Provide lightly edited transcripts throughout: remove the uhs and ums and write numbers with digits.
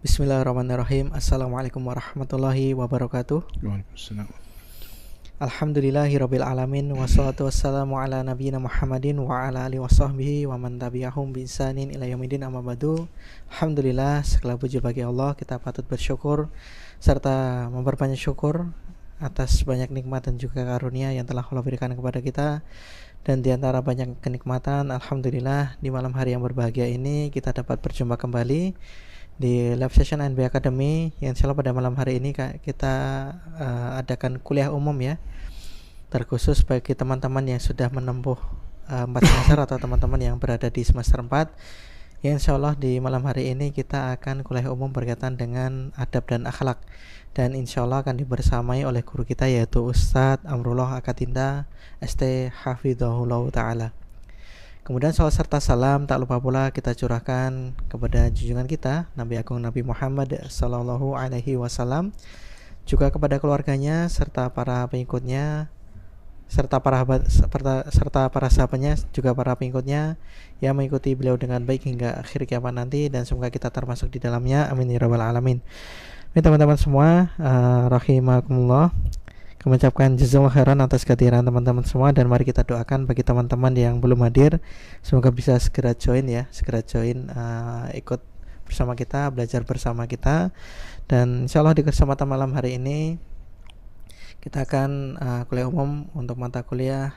Bismillahirrahmanirrahim. Assalamualaikum warahmatullahi wabarakatuh. Waalaikumsalam. Alhamdulillahirabbil alamin wassalatu wassalamu ala nabiyyina Muhammadin wa ala alihi washabbihi wa man tabi'ahum bi ihsanin ila yaumil amma ba'du. Alhamdulillah, segala puji bagi Allah, kita patut bersyukur serta memperbanyak syukur atas banyak nikmat dan juga karunia yang telah Allah berikan kepada kita. Dan di antara banyak kenikmatan, alhamdulillah di malam hari yang berbahagia ini kita dapat berjumpa kembali di live session NB Academy yang insya Allah pada malam hari ini kita adakan kuliah umum ya, terkhusus bagi teman-teman yang sudah menempuh 4 semester atau teman-teman yang berada di semester 4 ya. Insya Allah di malam hari ini kita akan kuliah umum berkaitan dengan adab dan akhlak, dan insya Allah akan dibersamai oleh guru kita yaitu Ustadz Amrullah Akatinta ST Hafidhahullah Ta'ala. Kemudian salawat serta salam tak lupa pula kita curahkan kepada junjungan kita Nabi Agung Nabi Muhammad Sallallahu Alaihi Wasallam, juga kepada keluarganya serta para pengikutnya, serta para sahabatnya, juga para pengikutnya yang mengikuti beliau dengan baik hingga akhir kiamat nanti, dan semoga kita termasuk di dalamnya, amin ya rabbal alamin. Ini teman-teman semua, rahimakumullah, kami ucapkan jazakallahu khairan atas kehadiran teman-teman semua, dan mari kita doakan bagi teman-teman yang belum hadir, semoga bisa segera join ya, ikut bersama kita, belajar bersama kita. Dan insyaallah di kesempatan malam hari ini kita akan kuliah umum untuk mata kuliah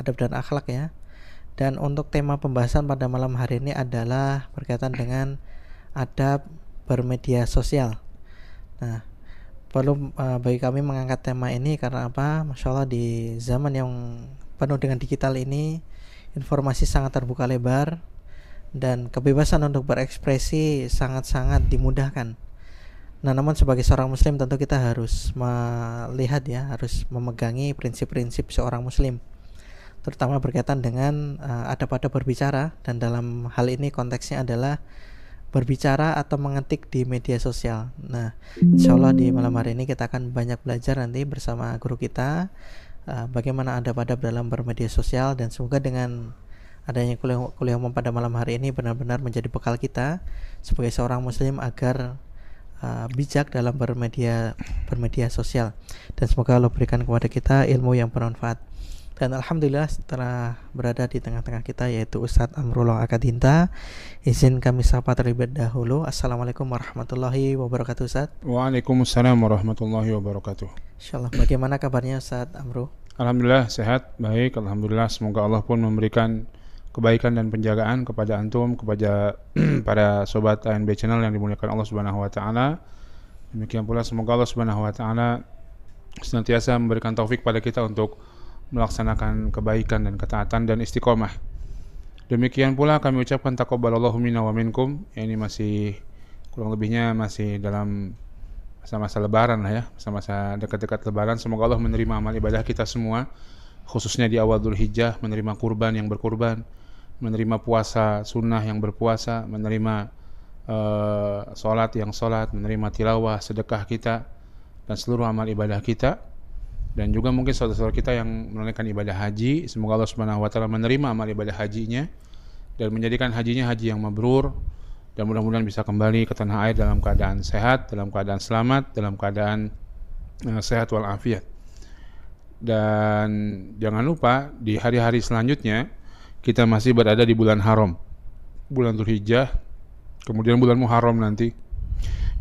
adab dan akhlak ya. Dan untuk tema pembahasan pada malam hari ini adalah berkaitan dengan adab bermedia sosial. Nah, perlu bagi kami mengangkat tema ini karena apa? Masya Allah, di zaman yang penuh dengan digital ini, informasi sangat terbuka lebar dan kebebasan untuk berekspresi sangat-sangat dimudahkan. Nah, namun sebagai seorang muslim tentu kita harus melihat ya, harus memegangi prinsip-prinsip seorang muslim, terutama berkaitan dengan adab-adab berbicara, dan dalam hal ini konteksnya adalah berbicara atau mengetik di media sosial. Nah, insya Allah di malam hari ini kita akan banyak belajar nanti bersama guru kita bagaimana adab-adab dalam bermedia sosial, dan semoga dengan adanya kuliah umum pada malam hari ini benar-benar menjadi bekal kita sebagai seorang muslim agar bijak dalam bermedia sosial, dan semoga Allah berikan kepada kita ilmu yang bermanfaat. Dan alhamdulillah setelah berada di tengah-tengah kita yaitu Ustadz Amrullah Akatinta, izin kami sapa terlebih dahulu. Assalamualaikum warahmatullahi wabarakatuh Ustadz. Waalaikumsalam warahmatullahi wabarakatuh. Insyaallah, bagaimana kabarnya Ustadz Amru? Alhamdulillah sehat, baik, alhamdulillah. Semoga Allah pun memberikan kebaikan dan penjagaan kepada antum, kepada para sobat ANB Channel yang dimuliakan Allah Subhanahu wa taala. Demikian pula semoga Allah Subhanahu wa taala senantiasa memberikan taufik pada kita untuk melaksanakan kebaikan dan ketaatan dan istiqomah. Demikian pula kami ucapkan taqabbalallahu minna wa minkum. Ini masih kurang lebihnya masih dalam masa-masa lebaran lah ya, masa-masa dekat-dekat lebaran. Semoga Allah menerima amal ibadah kita semua, khususnya di awal Dzulhijjah, menerima kurban yang berkurban, menerima puasa sunnah yang berpuasa, menerima sholat yang sholat, menerima tilawah, sedekah kita, dan seluruh amal ibadah kita. Dan juga mungkin saudara-saudara kita yang menunaikan ibadah haji, semoga Allah Subhanahu wa taala menerima amal ibadah hajinya dan menjadikan hajinya haji yang mabrur, dan mudah-mudahan bisa kembali ke tanah air dalam keadaan sehat, dalam keadaan selamat, dalam keadaan sehat walafiat. Dan jangan lupa di hari-hari selanjutnya kita masih berada di bulan haram, bulan Dzulhijjah, kemudian bulan Muharram nanti.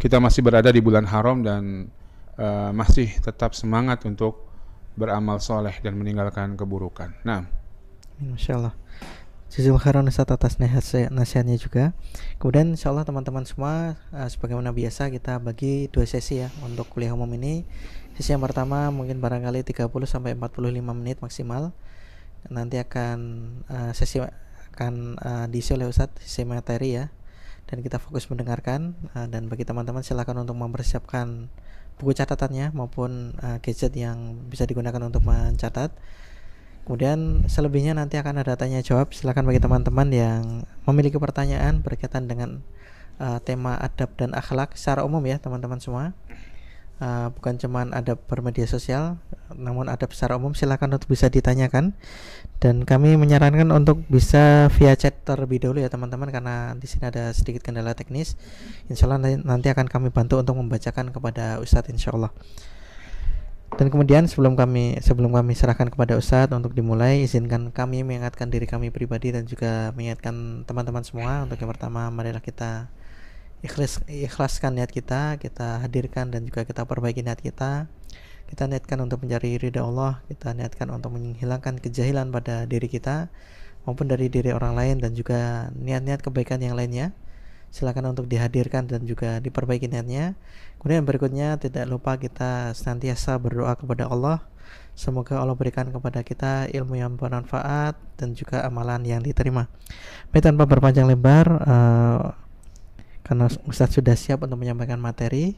Kita masih berada di bulan haram dan masih tetap semangat untuk beramal soleh dan meninggalkan keburukan. Nah, Masya Allah, jazakallahu khairan Ustadz atas nasihatnya juga. Kemudian insya Allah teman-teman semua, sebagaimana biasa kita bagi 2 sesi ya untuk kuliah umum ini. Sesi yang pertama mungkin barangkali 30-45 menit maksimal. Nanti sesi akan diisi oleh Ustadz, sesi materi ya, dan kita fokus mendengarkan. Dan bagi teman-teman silakan untuk mempersiapkan buku catatannya maupun gadget yang bisa digunakan untuk mencatat. Kemudian selebihnya nanti akan ada tanya jawab. Silakan bagi teman-teman yang memiliki pertanyaan berkaitan dengan tema adab dan akhlak secara umum ya teman-teman semua, bukan cuman adab bermedia sosial, namun adab secara umum. Silakan untuk bisa ditanyakan, dan kami menyarankan untuk bisa via chat terlebih dahulu ya teman-teman, karena di sini ada sedikit kendala teknis. Insya Allah nanti akan kami bantu untuk membacakan kepada Ustadz, insya Allah. Dan kemudian sebelum kami serahkan kepada Ustadz untuk dimulai, izinkan kami mengingatkan diri kami pribadi dan juga mengingatkan teman-teman semua. Untuk yang pertama, marilah kita ikhlaskan niat kita hadirkan dan juga kita perbaiki niat kita niatkan untuk mencari ridha Allah, kita niatkan untuk menghilangkan kejahilan pada diri kita maupun dari diri orang lain, dan juga niat-niat kebaikan yang lainnya. Silakan untuk dihadirkan dan juga diperbaiki niatnya. Kemudian berikutnya, tidak lupa kita senantiasa berdoa kepada Allah, semoga Allah berikan kepada kita ilmu yang bermanfaat dan juga amalan yang diterima. Baik, tanpa berpanjang lebar, karena Ustadz sudah siap untuk menyampaikan materi,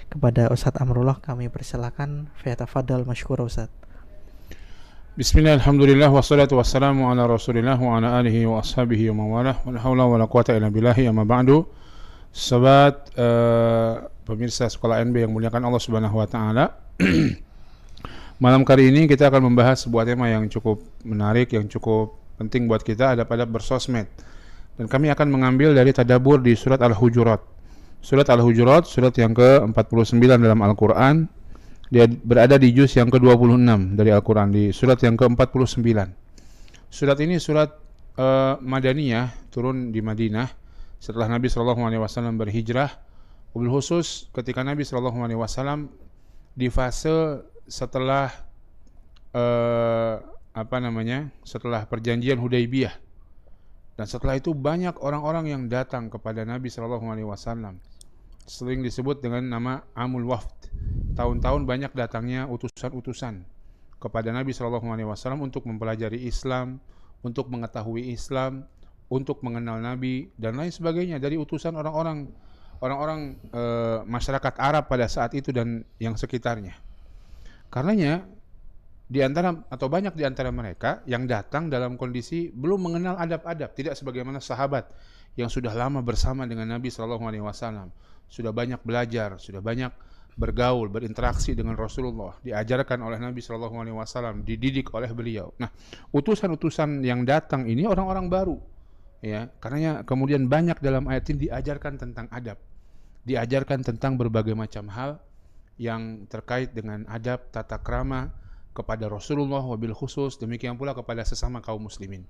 kepada Ustadz Amrullah kami persilakan. Fayatafadal masykur Ustadz. Bismillah, alhamdulillah, wassalatu wassalamu ala rasulillah wa ala alihi wa ashabihi wa mawalah, wa la hawla wa la quwata illa billahi, amma ba'du. Sobat pemirsa Sekolah NB yang muliakan Allah Subhanahu wa taala. Malam kali ini kita akan membahas sebuah tema yang cukup menarik, yang cukup penting buat kita, adab-adab bersosmed. Dan kami akan mengambil dari tadabbur di surat Al-Hujurat. Surat Al-Hujurat, surat yang ke-49 dalam Al-Quran. Dia berada di juz yang ke-26 dari Al-Quran, di surat yang ke-49. Surat ini surat Madaniyah, turun di Madinah setelah Nabi SAW berhijrah. Wabil khusus ketika Nabi SAW di fase setelah setelah perjanjian Hudaybiyah. Dan setelah itu banyak orang-orang yang datang kepada Nabi SAW. Sering disebut dengan nama Amul Wafd. Tahun-tahun banyak datangnya utusan-utusan kepada Nabi SAW untuk mempelajari Islam, untuk mengetahui Islam, untuk mengenal Nabi dan lain sebagainya, dari utusan orang-orang masyarakat Arab pada saat itu dan yang sekitarnya. Karenanya banyak di antara mereka yang datang dalam kondisi belum mengenal adab-adab, tidak sebagaimana sahabat yang sudah lama bersama dengan Nabi SAW, sudah banyak belajar, sudah banyak bergaul, berinteraksi dengan Rasulullah, diajarkan oleh Nabi SAW, dididik oleh beliau. Nah, utusan-utusan yang datang ini orang-orang baru, ya. Karenanya kemudian banyak dalam ayat ini diajarkan tentang adab, diajarkan tentang berbagai macam hal yang terkait dengan adab, tata krama kepada Rasulullah, wabil khusus demikian pula kepada sesama kaum muslimin,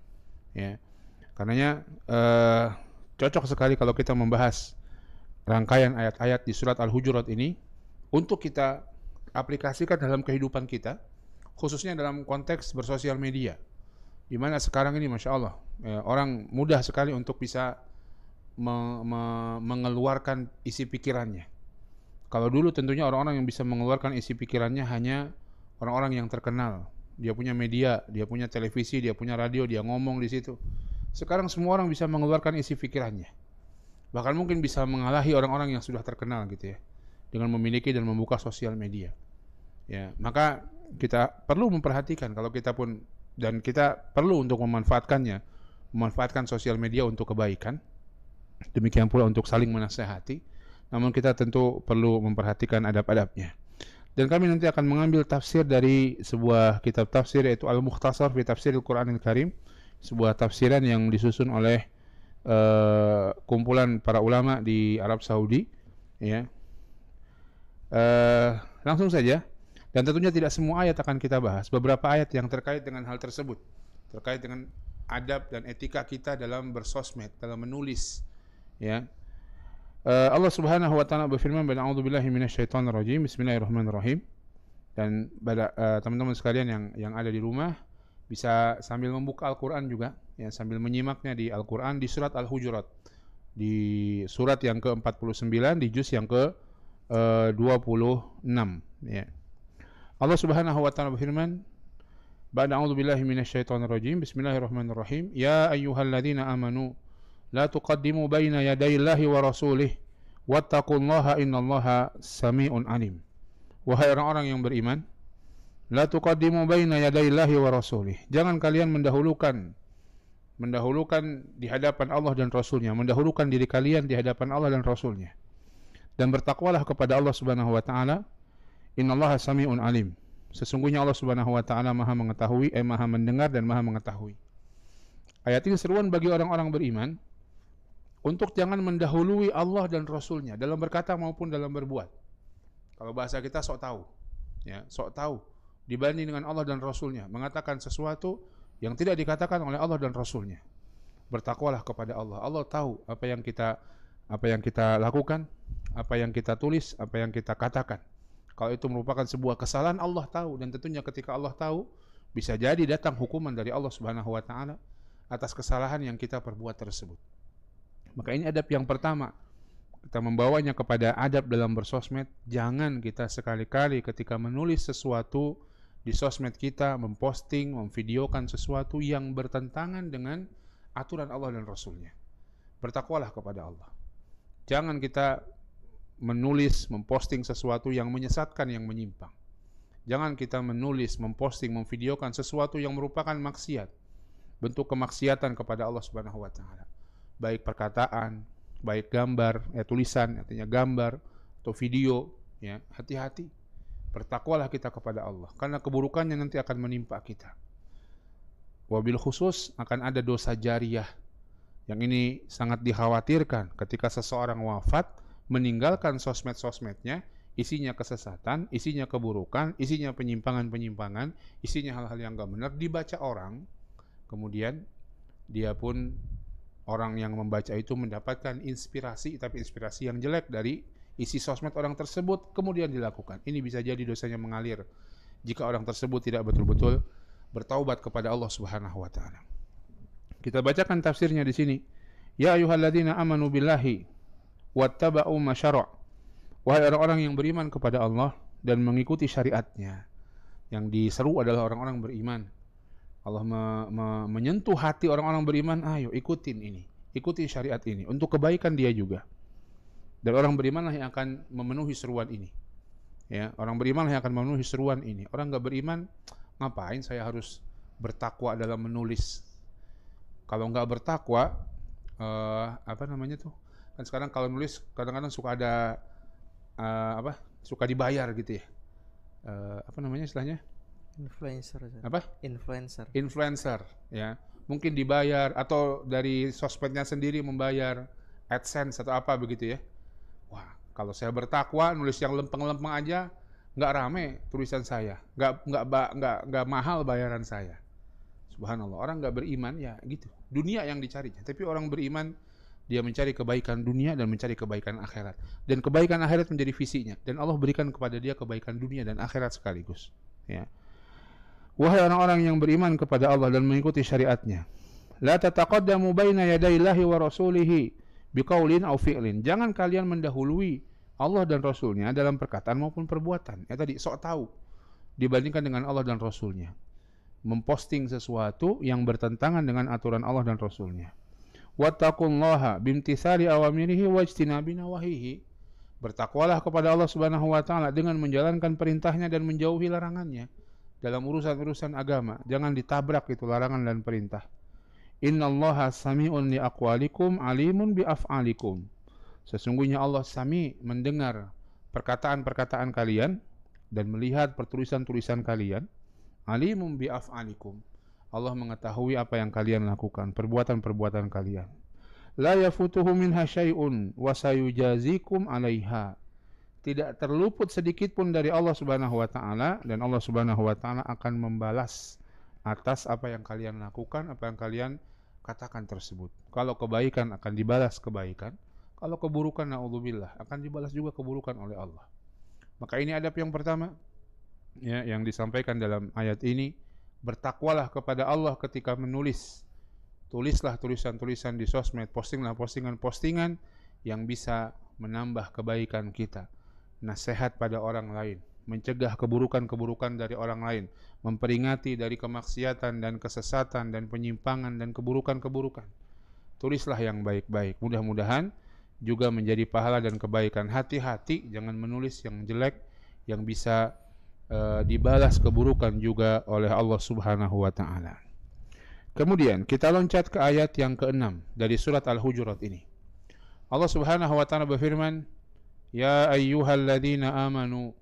ya. Karenanya cocok sekali kalau kita membahas rangkaian ayat-ayat di surat Al-Hujurat ini untuk kita aplikasikan dalam kehidupan kita, khususnya dalam konteks bersosial media, di mana sekarang ini Masya Allah, orang mudah sekali untuk bisa mengeluarkan isi pikirannya. Kalau dulu tentunya orang-orang yang bisa mengeluarkan isi pikirannya hanya orang-orang yang terkenal. Dia punya media, dia punya televisi, dia punya radio, dia ngomong di situ. Sekarang semua orang bisa mengeluarkan isi pikirannya. Bahkan mungkin bisa mengalahi orang-orang yang sudah terkenal gitu ya, dengan memiliki dan membuka sosial media. Ya, maka kita perlu memperhatikan kalau kita pun, dan kita perlu untuk memanfaatkan sosial media untuk kebaikan. Demikian pula untuk saling menasehati. Namun kita tentu perlu memperhatikan adab-adabnya. Dan kami nanti akan mengambil tafsir dari sebuah kitab tafsir, yaitu Al-Mukhtasar fi Tafsiril Quranil Karim, sebuah tafsiran yang disusun oleh kumpulan para ulama di Arab Saudi, ya. Langsung saja, dan tentunya tidak semua ayat akan kita bahas. Beberapa ayat yang terkait dengan hal tersebut, terkait dengan adab dan etika kita dalam bersosmed, dalam menulis, ya. Allah Subhanahu wa taala berfirman, "A'udzubillahi minasyaitonirrajim. Bismillahirrahmanirrahim." Dan pada teman-teman sekalian yang ada di rumah bisa sambil membuka Al-Qur'an juga, ya, sambil menyimaknya di Al-Qur'an di surat Al-Hujurat. Di surat yang ke-49 di juz yang ke-26, ya. Allah Subhanahu wa taala berfirman, "A'udzubillahi minasyaitonirrajim. Bismillahirrahmanirrahim. Ya ayyuhalladzina amanu la tuqaddimu baina yadayillahi wa rasulih wattaqullaha innallaha sami'un alim." Wahai orang-orang yang beriman, la tuqaddimu baina yadayillahi wa rasulih, jangan kalian mendahulukan di hadapan Allah dan Rasulnya, mendahulukan diri kalian di hadapan Allah dan Rasulnya, dan bertakwalah kepada Allah Subhanahu wa taala, Innallaha sami'un alim. Sesungguhnya Allah Subhanahu wa taala Maha mengetahui, Maha mendengar dan Maha mengetahui. Ayat ini seruan bagi orang-orang beriman untuk jangan mendahului Allah dan Rasulnya dalam berkata maupun dalam berbuat. Kalau bahasa kita sok tahu, ya, sok tahu dibanding dengan Allah dan Rasulnya, mengatakan sesuatu yang tidak dikatakan oleh Allah dan Rasulnya. Bertakwalah kepada Allah. Allah tahu apa yang kita lakukan, apa yang kita tulis, apa yang kita katakan. Kalau itu merupakan sebuah kesalahan, Allah tahu, dan tentunya ketika Allah tahu, bisa jadi datang hukuman dari Allah Subhanahu wa taala atas kesalahan yang kita perbuat tersebut. Maka ini adab yang pertama. Kita membawanya kepada adab dalam bersosmed. Jangan kita sekali-kali ketika menulis sesuatu di sosmed kita, memposting, memvideokan sesuatu yang bertentangan dengan aturan Allah dan Rasulnya. Bertakwalah kepada Allah. Jangan kita menulis, memposting sesuatu yang menyesatkan, yang menyimpang. Jangan kita menulis, memposting, memvideokan sesuatu yang merupakan maksiat, bentuk kemaksiatan kepada Allah Subhanahu wa taala. Baik perkataan, baik gambar, tulisan, artinya gambar atau video, ya, hati-hati. Bertakwalah kita kepada Allah, karena keburukannya nanti akan menimpa kita. Wabil khusus akan ada dosa jariyah. Yang ini sangat dikhawatirkan ketika seseorang wafat, meninggalkan sosmed-sosmednya, isinya kesesatan, isinya keburukan, isinya penyimpangan-penyimpangan, isinya hal-hal yang gak benar, dibaca orang, kemudian dia pun, orang yang membaca itu mendapatkan inspirasi, tapi inspirasi yang jelek dari isi sosmed orang tersebut, kemudian dilakukan. Ini bisa jadi dosanya mengalir jika orang tersebut tidak betul-betul bertaubat kepada Allah Subhanahu wa taala. Kita bacakan tafsirnya di sini. Ya ayyuhalladzina amanu billahi wattaba'u ma syara'. Wahai orang-orang yang beriman kepada Allah dan mengikuti syariatnya. Yang diseru adalah orang-orang beriman. Allah menyentuh hati orang-orang beriman, ayo ikutin ini, ikuti syariat ini untuk kebaikan dia juga. Dan orang berimanlah yang akan memenuhi seruan ini. Ya, orang berimanlah yang akan memenuhi seruan ini. Orang enggak beriman, ngapain saya harus bertakwa dalam menulis? Kalau enggak bertakwa, kan sekarang kalau nulis kadang-kadang suka ada suka dibayar gitu ya. Istilahnya? Influencer, ya. Mungkin dibayar atau dari sosmednya sendiri membayar AdSense atau apa begitu ya. Wah, kalau saya bertakwa nulis yang lempeng-lempeng aja, nggak rame tulisan saya, nggak mahal bayaran saya. Subhanallah, orang nggak beriman ya gitu. Dunia yang dicarinya, tapi orang beriman dia mencari kebaikan dunia dan mencari kebaikan akhirat. Dan kebaikan akhirat menjadi visinya. Dan Allah berikan kepada dia kebaikan dunia dan akhirat sekaligus. Ya. Wahai orang-orang yang beriman kepada Allah dan mengikuti syariatnya, la tataqaddamu baina yadayillahi wa rasulihi biqaulin aw fi'lin. Jangan kalian mendahului Allah dan Rasulnya dalam perkataan maupun perbuatan. Ya tadi, sok tahu dibandingkan dengan Allah dan Rasulnya. Memposting sesuatu yang bertentangan dengan aturan Allah dan Rasulnya. Wattaqullaha bimtithali awamirihi wajtinabi nawahihi. Bertakwalah kepada Allah Subhanahu wa taala dengan menjalankan perintahnya dan menjauhi larangannya dalam urusan-urusan agama. Jangan ditabrak itu larangan dan perintah. Innallaha sami'un li aqwalikum alimun bi af'alikum. Sesungguhnya Allah sami, mendengar perkataan-perkataan kalian dan melihat pertulisan-tulisan kalian. Alimun bi af'alikum. Allah mengetahui apa yang kalian lakukan, perbuatan-perbuatan kalian. La yafutuhu minha syai'un wa sayujazikum 'alaiha. Tidak terluput sedikit pun dari Allah Subhanahu wa taala, dan Allah Subhanahu wa taala akan membalas atas apa yang kalian lakukan, apa yang kalian katakan tersebut. Kalau kebaikan akan dibalas kebaikan, kalau keburukan naudzubillah akan dibalas juga keburukan oleh Allah. Maka ini adab yang pertama ya yang disampaikan dalam ayat ini. Bertakwalah kepada Allah ketika menulis. Tulislah tulisan-tulisan di sosmed, postinglah postingan-postingan yang bisa menambah kebaikan kita. Nasihat pada orang lain, mencegah keburukan-keburukan dari orang lain, memperingati dari kemaksiatan dan kesesatan dan penyimpangan dan keburukan-keburukan. Tulislah yang baik-baik. Mudah-mudahan juga menjadi pahala dan kebaikan. Hati-hati jangan menulis yang jelek yang bisa dibalas keburukan juga oleh Allah Subhanahu wa taala. Kemudian kita loncat ke ayat yang ke-6 dari surat Al-Hujurat ini. Allah Subhanahu wa taala berfirman, "Ya ayyuhalladzina amanu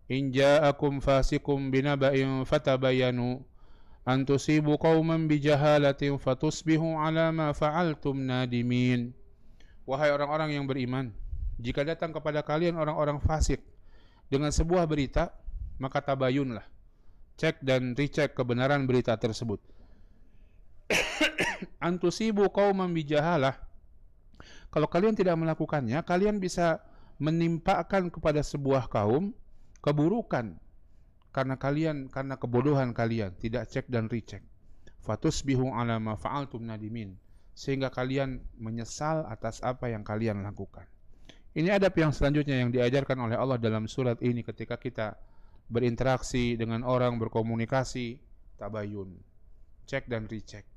In ja'akum fasikum binaba'in fatabayanu an tusibu qauman bijahalatin fatusbihu ala ma fa'altum nadimin. Wahai orang-orang yang beriman, jika datang kepada kalian orang-orang fasik dengan sebuah berita, maka tabayunlah, cek dan recheck kebenaran berita tersebut. An tusibu qauman bijahalah, kalau kalian tidak melakukannya, kalian bisa menimpakan kepada sebuah kaum keburukan karena kebodohan kalian, tidak cek dan recheck. Fatusbihu ala ma fa'altum nadimin, sehingga kalian menyesal atas apa yang kalian lakukan. Ini adab yang selanjutnya yang diajarkan oleh Allah dalam surat ini ketika kita berinteraksi dengan orang, berkomunikasi, tabayun, cek dan recheck,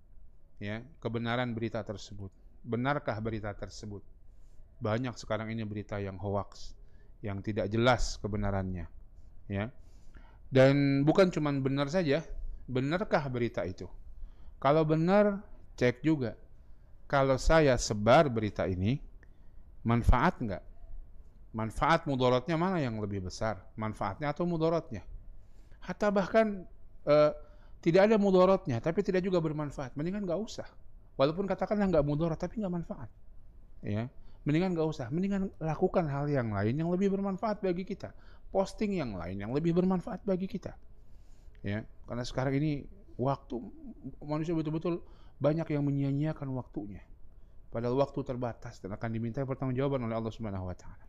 ya, kebenaran berita tersebut. Benarkah berita tersebut? Banyak sekarang ini berita yang hoax, yang tidak jelas kebenarannya, ya. Dan bukan cuma benar saja, benarkah berita itu? Kalau benar, cek juga. Kalau saya sebar berita ini, manfaat enggak? Manfaat mudaratnya mana yang lebih besar? Manfaatnya atau mudaratnya? Hatta bahkan tidak ada mudaratnya, tapi tidak juga bermanfaat. Mendingan enggak usah. Walaupun katakanlah enggak mudarat, tapi enggak manfaat. Ya, mendingan enggak usah. Mendingan lakukan hal yang lain yang lebih bermanfaat bagi kita. Posting yang lain yang lebih bermanfaat bagi kita. Ya, karena sekarang ini waktu manusia betul-betul banyak yang menyia-nyiakan waktunya. Padahal waktu terbatas dan akan diminta pertanggungjawaban oleh Allah Subhanahu wa taala.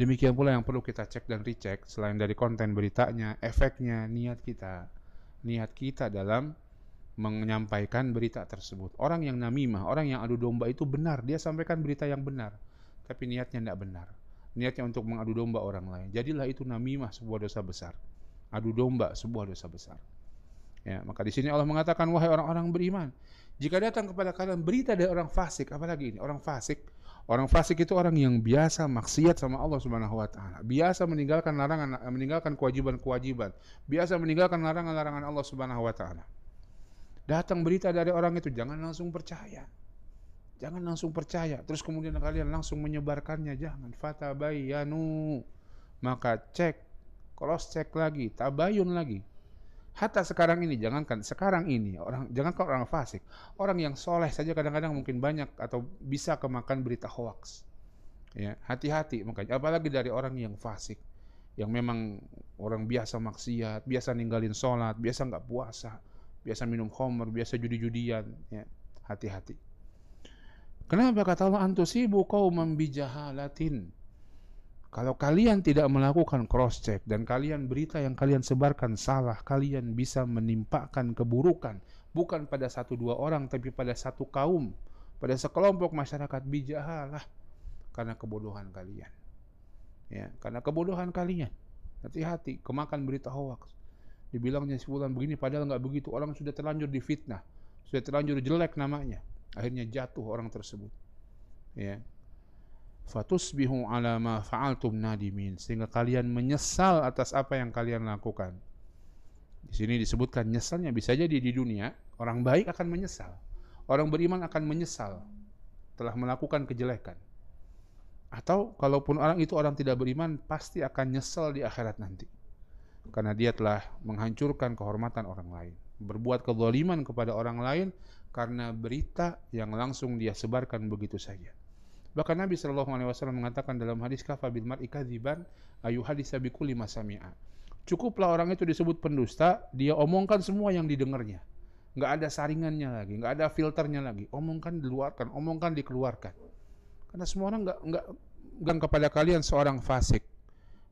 Demikian pula yang perlu kita cek dan recheck selain dari konten beritanya, efeknya, niat kita dalam menyampaikan berita tersebut. Orang yang namimah, orang yang adu domba itu benar, dia sampaikan berita yang benar, tapi niatnya tidak benar. Niatnya untuk mengadu domba orang lain. Jadilah itu namimah, sebuah dosa besar. Adu domba, sebuah dosa besar. Ya, maka di sini Allah mengatakan, wahai orang-orang beriman, jika datang kepada kalian berita dari orang fasik, apalagi ini orang fasik itu orang yang biasa maksiat sama Allah Subhanahu wa taala, biasa meninggalkan larangan, meninggalkan kewajiban-kewajiban, biasa meninggalkan larangan-larangan Allah Subhanahu wa taala. Datang berita dari orang itu, jangan langsung percaya. Jangan langsung percaya, terus kemudian kalian langsung menyebarkannya, jangan. Fatabayanu, maka cek, cross check lagi, tabayun lagi. Hatta sekarang ini, jangankan orang fasik, orang yang soleh saja kadang-kadang mungkin banyak atau bisa kemakan berita hoax. Ya, hati-hati makanya, apalagi dari orang yang fasik, yang memang orang biasa maksiat, biasa ninggalin sholat, biasa nggak puasa, biasa minum khamr, biasa judi-judian. Ya, hati-hati. Kenapa kata Allah antusibu qauman bijahalatin? Kalau kalian tidak melakukan cross check dan kalian berita yang kalian sebarkan salah, kalian bisa menimpakan keburukan bukan pada satu dua orang tapi pada satu kaum, pada sekelompok masyarakat, bijahalah, karena kebodohan kalian. Ya, karena kebodohan kalian. Hati-hati kemakan berita hoax. Dibilangnya sebulan begini padahal nggak begitu. Orang sudah terlanjur difitnah, sudah terlanjur jelek namanya. Akhirnya jatuh orang tersebut. Ya. Fatusbihu ala ma fa'altum nadimin, sehingga kalian menyesal atas apa yang kalian lakukan. Di sini disebutkan nyesalnya bisa jadi di dunia, orang baik akan menyesal. Orang beriman akan menyesal telah melakukan kejelekan. Atau kalaupun orang itu orang tidak beriman, pasti akan nyesal di akhirat nanti. Karena dia telah menghancurkan kehormatan orang lain, berbuat kezaliman kepada orang lain karena berita yang langsung dia sebarkan begitu saja. Bahkan Nabi SAW mengatakan dalam hadis, kafa bil mar'i kadziban ayu hadisa bi kulli ma sami'a. Cukuplah orang itu disebut pendusta, dia omongkan semua yang didengarnya. Enggak ada saringannya lagi, enggak ada filternya lagi. Omongkan dikeluarkan, omongkan dikeluarkan. Karena semua orang enggak kepada kalian seorang fasik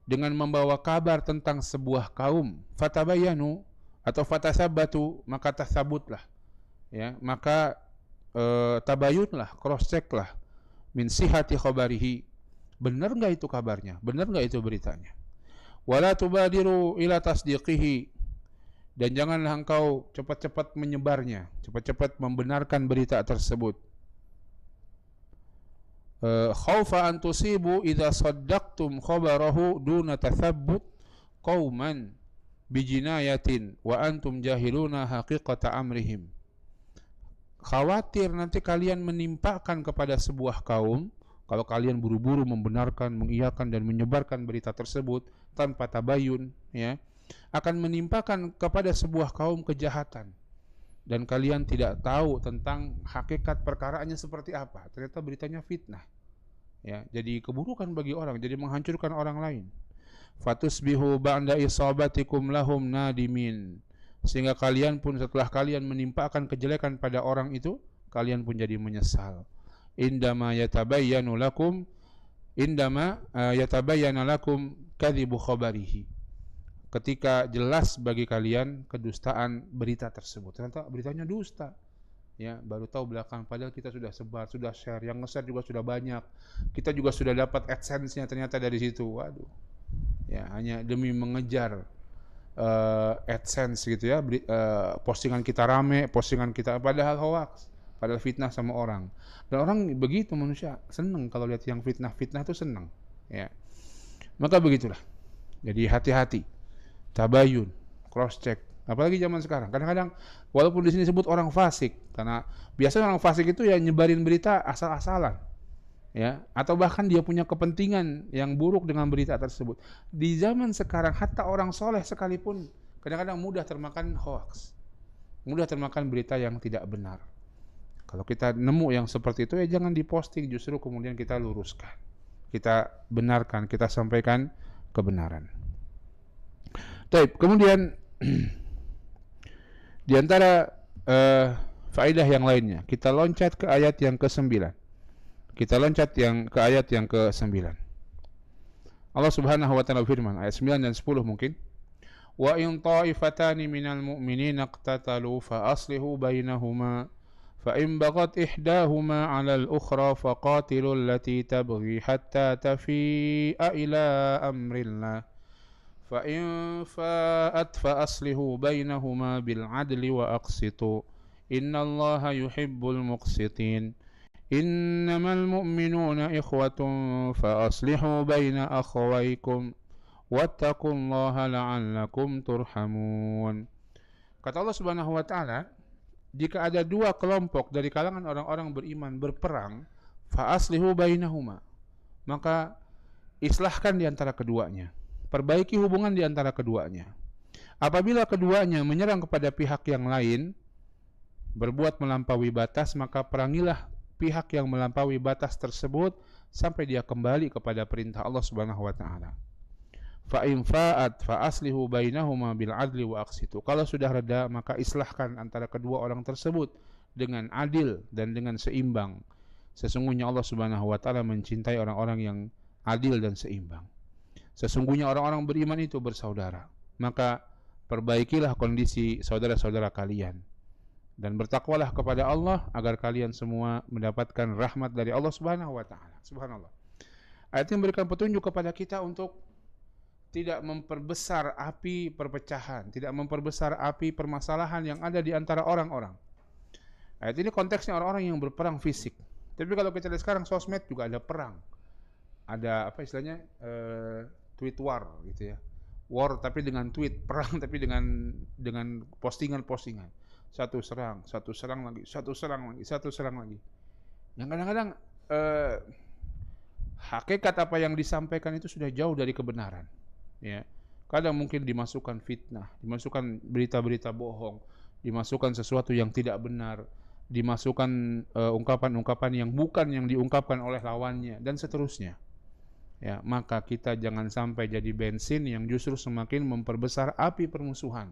dengan membawa kabar tentang sebuah kaum, fatabayanu atau fatasabbatu, maka tasabutlah, ya, maka tabayunlah, cross checklah, min sihati khabarihi, benar nggak itu kabarnya, benar nggak itu beritanya. Wala tubadiru ila tasdiqihi, dan janganlah engkau cepat-cepat menyebarnya, cepat-cepat membenarkan berita tersebut. Khaufa an tusibu idza saddaqtum khabarahu duna tathabbut qauman bijinayatin wa antum jahiluna haqiqata amrihim. Khawatir nanti kalian menimpakan kepada sebuah kaum, kalau kalian buru-buru membenarkan, mengiyakan dan menyebarkan berita tersebut tanpa tabayun, ya, akan menimpakan kepada sebuah kaum kejahatan, dan kalian tidak tahu tentang hakikat perkaraannya seperti apa. Ternyata beritanya fitnah, ya, jadi keburukan bagi orang, jadi menghancurkan orang lain. Fatusbihu ba'da isabatikum lahum nadimin, sehingga kalian pun setelah kalian menimpakan kejelekan pada orang itu, kalian pun jadi menyesal. Indama yatabayyanu lakum yatabayyana lakum kadhibu khabarihi, ketika jelas bagi kalian kedustaan berita tersebut. Ternyata beritanya dusta, ya, baru tahu belakang, padahal kita sudah sebar, sudah share, yang nge-share juga sudah banyak, kita juga sudah dapat AdSense-nya ternyata dari situ. Waduh, ya, hanya demi mengejar AdSense gitu ya, postingan kita rame, postingan kita padahal hoax, padahal fitnah sama orang. Dan orang begitu, manusia seneng kalau lihat yang fitnah itu seneng, ya. Maka begitulah. Jadi hati-hati, tabayun, cross check. Apalagi zaman sekarang. Kadang-kadang walaupun di sini sebut orang fasik, karena biasanya orang fasik itu ya nyebarin berita asal-asalan, ya, atau bahkan dia punya kepentingan yang buruk dengan berita tersebut. Di zaman sekarang hatta orang soleh sekalipun kadang-kadang mudah termakan hoax, mudah termakan berita yang tidak benar. Kalau kita nemu yang seperti itu, ya jangan diposting, justru kemudian kita luruskan, kita benarkan, kita sampaikan kebenaran. Baik, kemudian di antara faedah yang lainnya, kita loncat ke ayat yang ke-9. Kita loncat ke ayat yang ke-9. Allah Subhanahu wa taala firman, ayat 9 dan 10 mungkin. Wa in ta'ifatani minal mu'minina iqtatalu fa aslihu bainahuma fa in baghat ihdahuma 'alal ukhra faqatilul lati tabghi hatta tafi'a ila amrillah fa in fa'at fa aslihu bainahuma bil 'adli wa aqsitu innallaha yuhibbul muqsitin. Innamal mu'minuna ikhwatun fa aslihu baina akhawaykum wattaqullaha la'allakum turhamun. Kata Allah Subhanahu wa taala, jika ada dua kelompok dari kalangan orang-orang beriman berperang, fa aslihu bainahuma, maka islahkan di antara keduanya, perbaiki hubungan di antara keduanya. Apabila keduanya menyerang kepada pihak yang lain, berbuat melampaui batas, maka perangilah pihak yang melampaui batas tersebut sampai dia kembali kepada perintah Allah Subhanahu wa taala. Fa in fa'at fa aslihu bainahuma bil adli wa aqsitu. Kalau sudah reda, maka islahkan antara kedua orang tersebut dengan adil dan dengan seimbang. Sesungguhnya Allah Subhanahu wa taala mencintai orang-orang yang adil dan seimbang. Sesungguhnya orang-orang beriman itu bersaudara. Maka perbaikilah kondisi saudara-saudara kalian dan bertakwalah kepada Allah agar kalian semua mendapatkan rahmat dari Allah Subhanahu wa taala. Subhanallah. Ayat ini memberikan petunjuk kepada kita untuk tidak memperbesar api perpecahan, tidak memperbesar api permasalahan yang ada di antara orang-orang. Ayat ini konteksnya orang-orang yang berperang fisik. Tapi kalau kita lihat sekarang sosmed juga ada perang. Ada apa istilahnya? Tweet war gitu ya. War tapi dengan tweet, perang tapi dengan postingan-postingan. Satu serang lagi, satu serang lagi. Yang kadang-kadang hakikat apa yang disampaikan itu sudah jauh dari kebenaran. Ya, kadang mungkin dimasukkan fitnah, dimasukkan berita-berita bohong, dimasukkan sesuatu yang tidak benar, dimasukkan ungkapan-ungkapan yang bukan yang diungkapkan oleh lawannya dan seterusnya. Ya, maka kita jangan sampai jadi bensin yang justru semakin memperbesar api permusuhan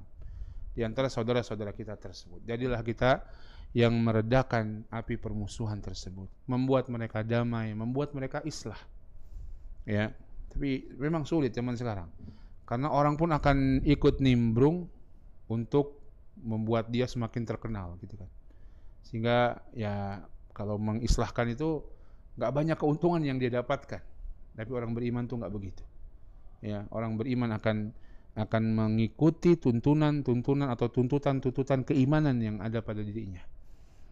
di antara saudara-saudara kita tersebut. Jadilah kita yang meredakan api permusuhan tersebut, membuat mereka damai, membuat mereka islah. Ya. Tapi memang sulit zaman sekarang, karena orang pun akan ikut nimbrung untuk membuat dia semakin terkenal gitu kan. Sehingga ya kalau mengislahkan itu nggak banyak keuntungan yang dia dapatkan. Tapi orang beriman tuh nggak begitu. Ya, orang beriman akan mengikuti tuntunan atau tuntutan keimanan yang ada pada dirinya.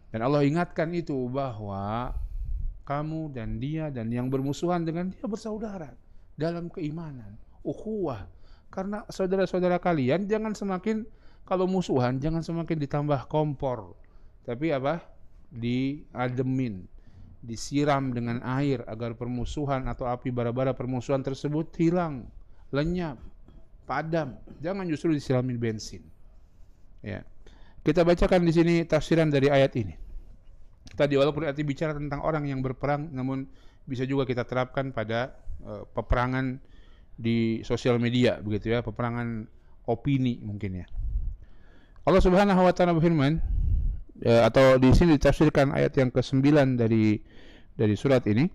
Dan Allah ingatkan itu bahwa kamu dan dia dan yang bermusuhan dengan dia bersaudara dalam keimanan, ukhuwah. Karena saudara-saudara kalian jangan semakin, kalau musuhan jangan semakin ditambah kompor, tapi apa? Diademin, disiram dengan air agar permusuhan atau api bara-bara permusuhan tersebut hilang, lenyap, padam. Jangan justru disirami bensin. Ya. Kita bacakan di sini tafsiran dari ayat ini. Tadi walaupun arti bicara tentang orang yang berperang, namun bisa juga kita terapkan pada peperangan di sosial media, begitu ya, peperangan opini mungkin ya. Allah Subhanahu wa taala berfirman, atau di sini ditafsirkan ayat yang ke-9 dari surat ini,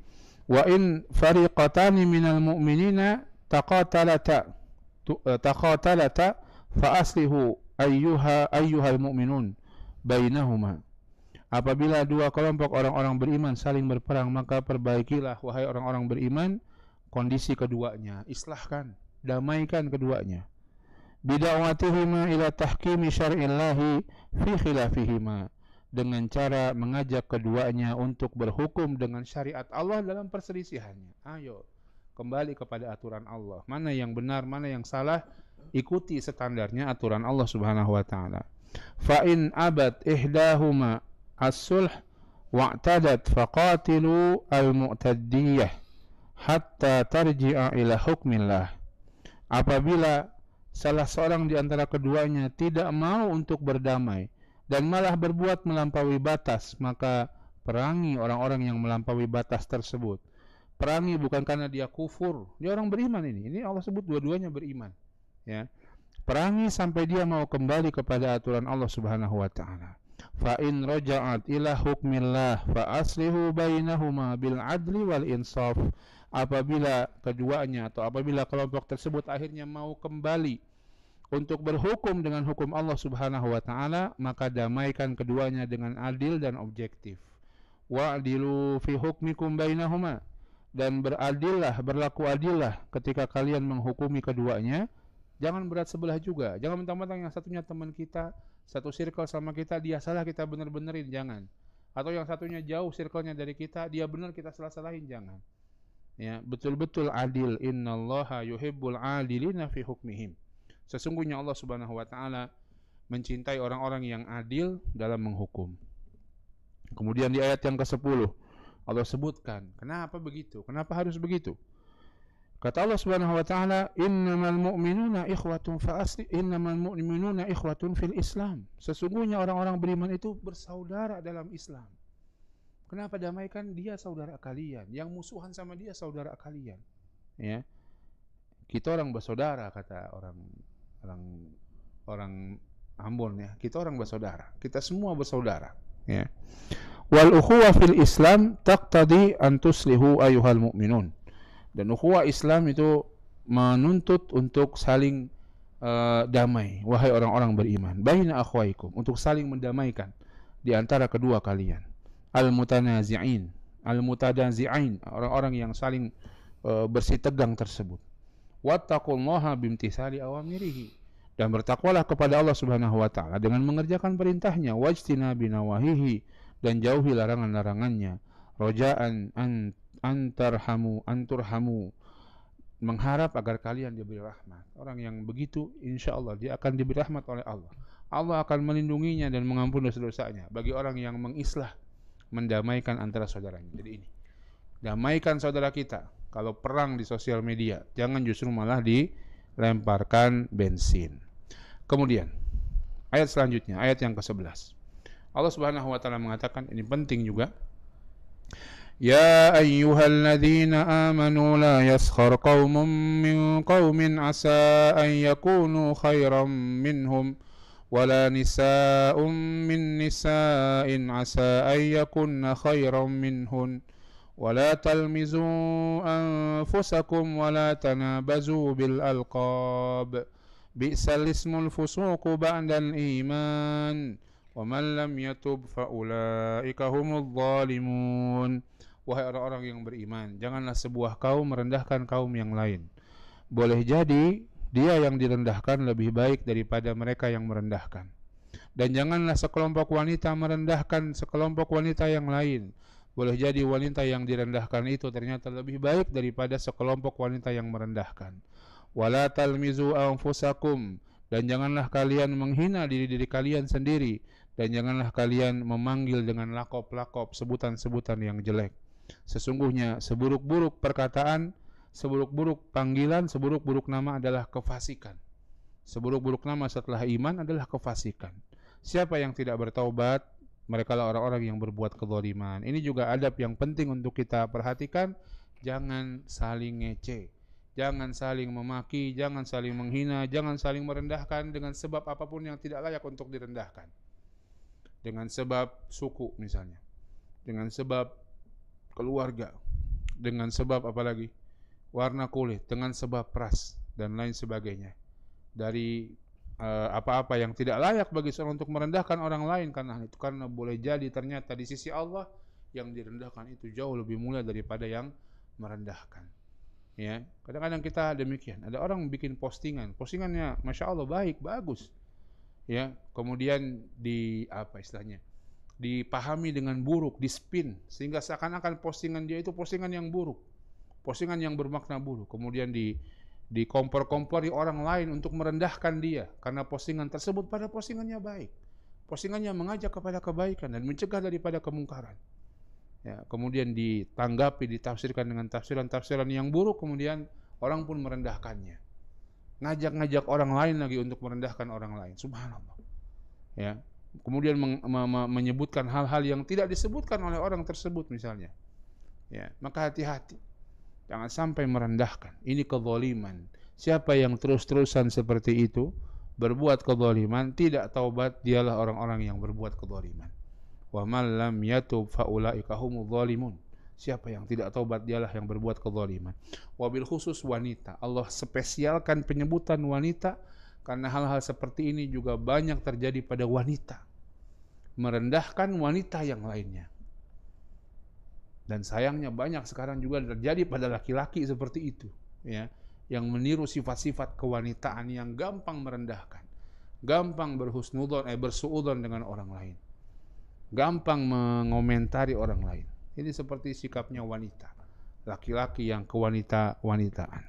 wa in fariqatani minal mu'minina taqatalata fa aslihu ayyuhal mu'minun bainahuma. Apabila dua kelompok orang-orang beriman saling berperang, maka perbaikilah wahai orang-orang beriman kondisi keduanya, islahkan, damaikan keduanya. Bida'watihima ila tahkimi syar'illahi fi khilafihima, dengan cara mengajak keduanya untuk berhukum dengan syariat Allah dalam perselisihannya. Ayo kembali kepada aturan Allah. Mana yang benar, mana yang salah, ikuti standarnya aturan Allah Subhanahu wa taala. Fa in abad ihdahuma as-sulh wa'tadat faqatilu al-mu'taddiyah hatta tarji'a ila hukmillah. Apabila salah seorang di antara keduanya tidak mau untuk berdamai dan malah berbuat melampaui batas, maka perangi orang-orang yang melampaui batas tersebut. Perangi bukan karena dia kufur, dia orang beriman ini. Ini Allah sebut dua-duanya beriman. Ya. Perangi sampai dia mau kembali kepada aturan Allah Subhanahu wa taala. Fa in raja'at ila hukmillah fa aslihu bainahuma bil adli wal insaf. Apabila keduanya atau apabila kelompok tersebut akhirnya mau kembali untuk berhukum dengan hukum Allah Subhanahu wa taala, maka damaikan keduanya dengan adil dan objektif. Wa'dilu fi hukmikum bainahuma, dan beradillah, berlaku adillah ketika kalian menghukumi keduanya. Jangan berat sebelah juga. Jangan mentang-mentang yang satunya teman kita, satu circle sama kita, dia salah kita bener-benerin, jangan. Atau yang satunya jauh circle-nya dari kita, dia benar kita salah-salahin, jangan. Ya, betul-betul adil. Innallaha yuhibbul adilina fi hukmihim. Sesungguhnya Allah Subhanahu wa taala mencintai orang-orang yang adil dalam menghukum. Kemudian di ayat yang ke-10 Allah sebutkan kenapa begitu, kenapa harus begitu. Kata Allah Subhanahu wa taala, innamal mu'minuna ikhwatun fil Islam. Sesungguhnya orang-orang beriman itu bersaudara dalam Islam. Kenapa damaikan? Dia saudara kalian. Yang musuhan sama dia saudara kalian. Ya. Kita orang bersaudara, kata orang Ambon ya. Kita orang bersaudara. Kita semua bersaudara. Ya. Wal ukhuwah fil Islam taqtadi an tuslihu ayyuhal mu'minun. Dan ukhuwah Islam itu menuntut untuk saling damai, wahai orang-orang beriman. Baina akhwaikum, untuk saling mendamaikan di antara kedua kalian. Al-mutanazi'in, orang-orang yang saling bersih tegang tersebut. Wattaqullaha bimtithali awamirihi, dan bertakwalah kepada Allah Subhanahu wa taala dengan mengerjakan perintahnya, wajtinabi nawahihi, dan jauhi larangan-larangannya. Roja'an anturhamu, mengharap agar kalian diberi rahmat. Orang yang begitu insya Allah dia akan diberi rahmat oleh Allah. Allah akan melindunginya dan mengampuni dosa-dosanya. Bagi orang yang mengislah, mendamaikan antara saudaranya. Jadi ini, damaikan saudara kita. Kalau perang di sosial media, jangan justru malah dilemparkan bensin. Kemudian ayat selanjutnya, ayat yang ke-11, Allah Subhanahu wa taala mengatakan, ini penting juga. Ya ayyuhalladzina amanu la yaskhar qaumun min qaumin asa an yakunu khairan minhum wala nisa'un min nisa'in asa an yakunna khairan minhun wala talmizu anfusakum wala tanabazu bil alqab bi'sal ismul fusuqu ba'dal iman wa man lam yatub fa ulaika humudz zalimun. Wahai orang-orang yang beriman, janganlah sebuah kaum merendahkan kaum yang lain. Boleh jadi dia yang direndahkan lebih baik daripada mereka yang merendahkan. Dan janganlah sekelompok wanita merendahkan sekelompok wanita yang lain. Boleh jadi wanita yang direndahkan itu ternyata lebih baik daripada sekelompok wanita yang merendahkan. Wala talmizu anfusakum, dan janganlah kalian menghina diri-diri kalian sendiri, dan janganlah kalian memanggil dengan lakop-lakop sebutan-sebutan yang jelek. Sesungguhnya seburuk-buruk perkataan Seburuk-buruk panggilan, seburuk-buruk nama adalah kefasikan. Seburuk-buruk nama setelah iman adalah kefasikan. Siapa yang tidak bertaubat, mereka lah orang-orang yang berbuat kezaliman. Ini juga adab yang penting untuk kita perhatikan. Jangan saling ngece, jangan saling memaki, jangan saling menghina, jangan saling merendahkan dengan sebab apapun yang tidak layak untuk direndahkan. Dengan sebab suku misalnya, dengan sebab keluarga, dengan sebab apalagi warna kulit, dengan sebab ras dan lain sebagainya. Dari apa-apa yang tidak layak bagi seorang untuk merendahkan orang lain karena boleh jadi ternyata di sisi Allah yang direndahkan itu jauh lebih mulia daripada yang merendahkan. Ya, kadang-kadang kita demikian. Ada orang bikin postingannya masya Allah baik, bagus. Ya, kemudian dipahami dengan buruk, dispin sehingga seakan-akan postingan dia itu postingan yang buruk, postingan yang bermakna buruk. Kemudian dikompor-kompori orang lain untuk merendahkan dia karena postingan tersebut pada postingannya baik. Postingannya mengajak kepada kebaikan dan mencegah daripada kemungkaran. Ya, kemudian ditanggapi, ditafsirkan dengan tafsiran-tafsiran yang buruk, kemudian orang pun merendahkannya. Ngajak-ngajak orang lain lagi untuk merendahkan orang lain. Subhanallah. Ya, kemudian menyebutkan hal-hal yang tidak disebutkan oleh orang tersebut misalnya. Ya, maka hati-hati. Jangan sampai merendahkan. Ini kezaliman. Siapa yang terus-terusan seperti itu, berbuat kezaliman, tidak taubat, dialah orang-orang yang berbuat kezaliman. Wa man lam yatub fa ulaika humudz zalimun. Siapa yang tidak taubat, dialah yang berbuat kezaliman. Wabil khusus wanita. Allah spesialkan penyebutan wanita karena hal-hal seperti ini juga banyak terjadi pada wanita. Merendahkan wanita yang lainnya. Dan sayangnya banyak sekarang juga terjadi pada laki-laki seperti itu, ya, yang meniru sifat-sifat kewanitaan yang gampang merendahkan, gampang bersuudzon dengan orang lain, gampang mengomentari orang lain. Ini seperti sikapnya wanita, laki-laki yang kewanita-wanitaan.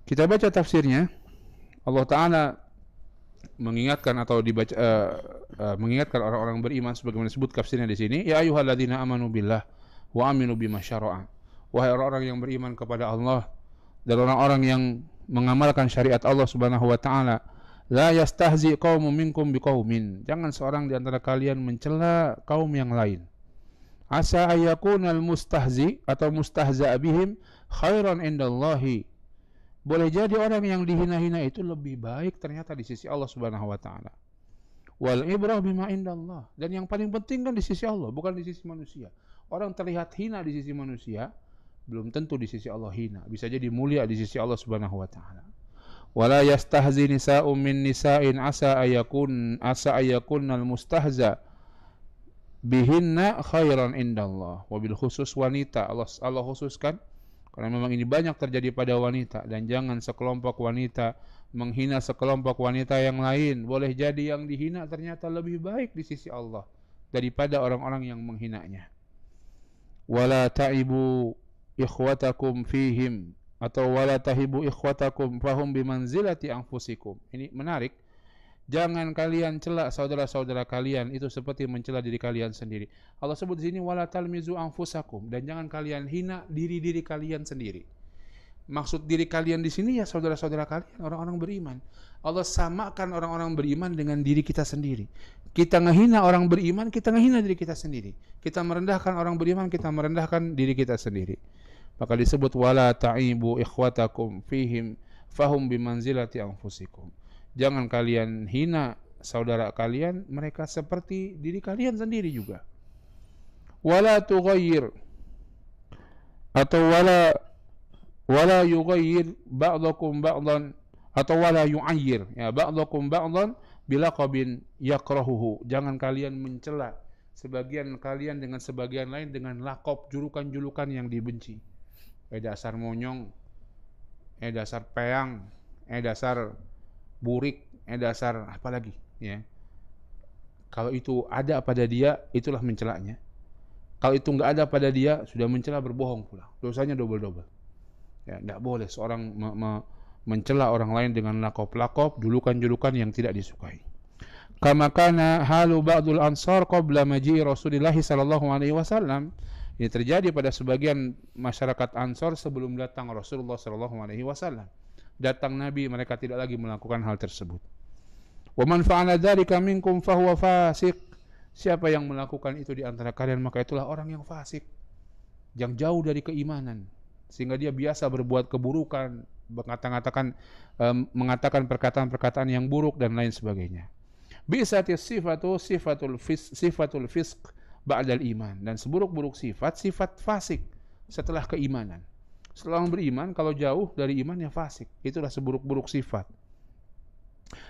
Kita baca tafsirnya. Allah Ta'ala mengingatkan atau mengingatkan orang-orang beriman sebagaimana disebut tafsirnya di sini, ya ayyuhalladzina amanu billah wa aminu bima syara'a. Wahai orang-orang yang beriman kepada Allah dan orang-orang yang mengamalkan syariat Allah Subhanahu wa taala, la yastahzi qaumun minkum biqaumin. Jangan seorang di antara kalian mencela kaum yang lain. Asa ayakunal mustahzi atau mustahza bihim khairan indallahi. Boleh jadi orang yang dihina-hina itu lebih baik ternyata di sisi Allah Subhanahu wa taala. Wal ibrah bima indallah. Dan yang paling penting kan di sisi Allah, bukan di sisi manusia. Orang terlihat hina di sisi manusia, belum tentu di sisi Allah hina. Bisa jadi mulia di sisi Allah Subhanahu wa taala. Wala yastahzi nisa'un min nisa'in asa ayakunnal mustahza bihinna khairan indallah. Wabil khusus wanita, Allah khususkan karena memang ini banyak terjadi pada wanita, dan jangan sekelompok wanita menghina sekelompok wanita yang lain. Boleh jadi yang dihina ternyata lebih baik di sisi Allah daripada orang-orang yang menghinanya. Wala ta'ibu ikhwatakum fihim atau wala tahibu ikhwatakum fahum bimanzilati anfusikum. Ini menarik. Jangan kalian celak saudara-saudara kalian, itu seperti mencela diri kalian sendiri. Allah sebut di sini wala talmizu anfusakum, dan jangan kalian hina diri-diri kalian sendiri. Maksud diri kalian di sini ya saudara-saudara kalian, orang-orang beriman. Allah samakan orang-orang beriman dengan diri kita sendiri. Kita ngehina orang beriman, kita ngehina diri kita sendiri. Kita merendahkan orang beriman, kita merendahkan diri kita sendiri. Maka disebut wala ta'ibu ikhwatakum fihim fahum bimanzilati anfusikum. Jangan kalian hina saudara kalian, mereka seperti diri kalian sendiri juga. Wala tughayyir atau wala yughayyir ba'dakum ba'dan atau wala yu'ayyir ya ba'dakum ba'dan bilaqabin yakrahuhu. Jangan kalian mencela sebagian kalian dengan sebagian lain dengan lakop, julukan-julukan yang dibenci. Dasar monyong, dasar peang, dasar burik, dasar apa lagi ya. Kalau itu ada pada dia, itulah mencelanya. Kalau itu enggak ada pada dia, sudah mencela, berbohong pula. Dosanya double-double. Ya, enggak boleh seorang mencela orang lain dengan lakop-lakop, julukan-julukan yang tidak disukai. Kama kana halu ba'dul ansar qabla maji'i Rasulillah sallallahu alaihi wasallam. Ini terjadi pada sebagian masyarakat Ansor sebelum datang Rasulullah SAW. Datang Nabi, mereka tidak lagi melakukan hal tersebut. Wa man fa'ala dzalika minkum fahuwa fasik. Siapa yang melakukan itu di antara kalian, maka itulah orang yang fasik, yang jauh dari keimanan, sehingga dia biasa berbuat keburukan, mengatakan perkataan-perkataan yang buruk dan lain sebagainya. Bi'satis sifatul fisq ba'dal iman, dan seburuk-buruk sifat fasik setelah keimanan. Setelah orang beriman, kalau jauh dari iman ya fasik. Itulah seburuk-buruk sifat.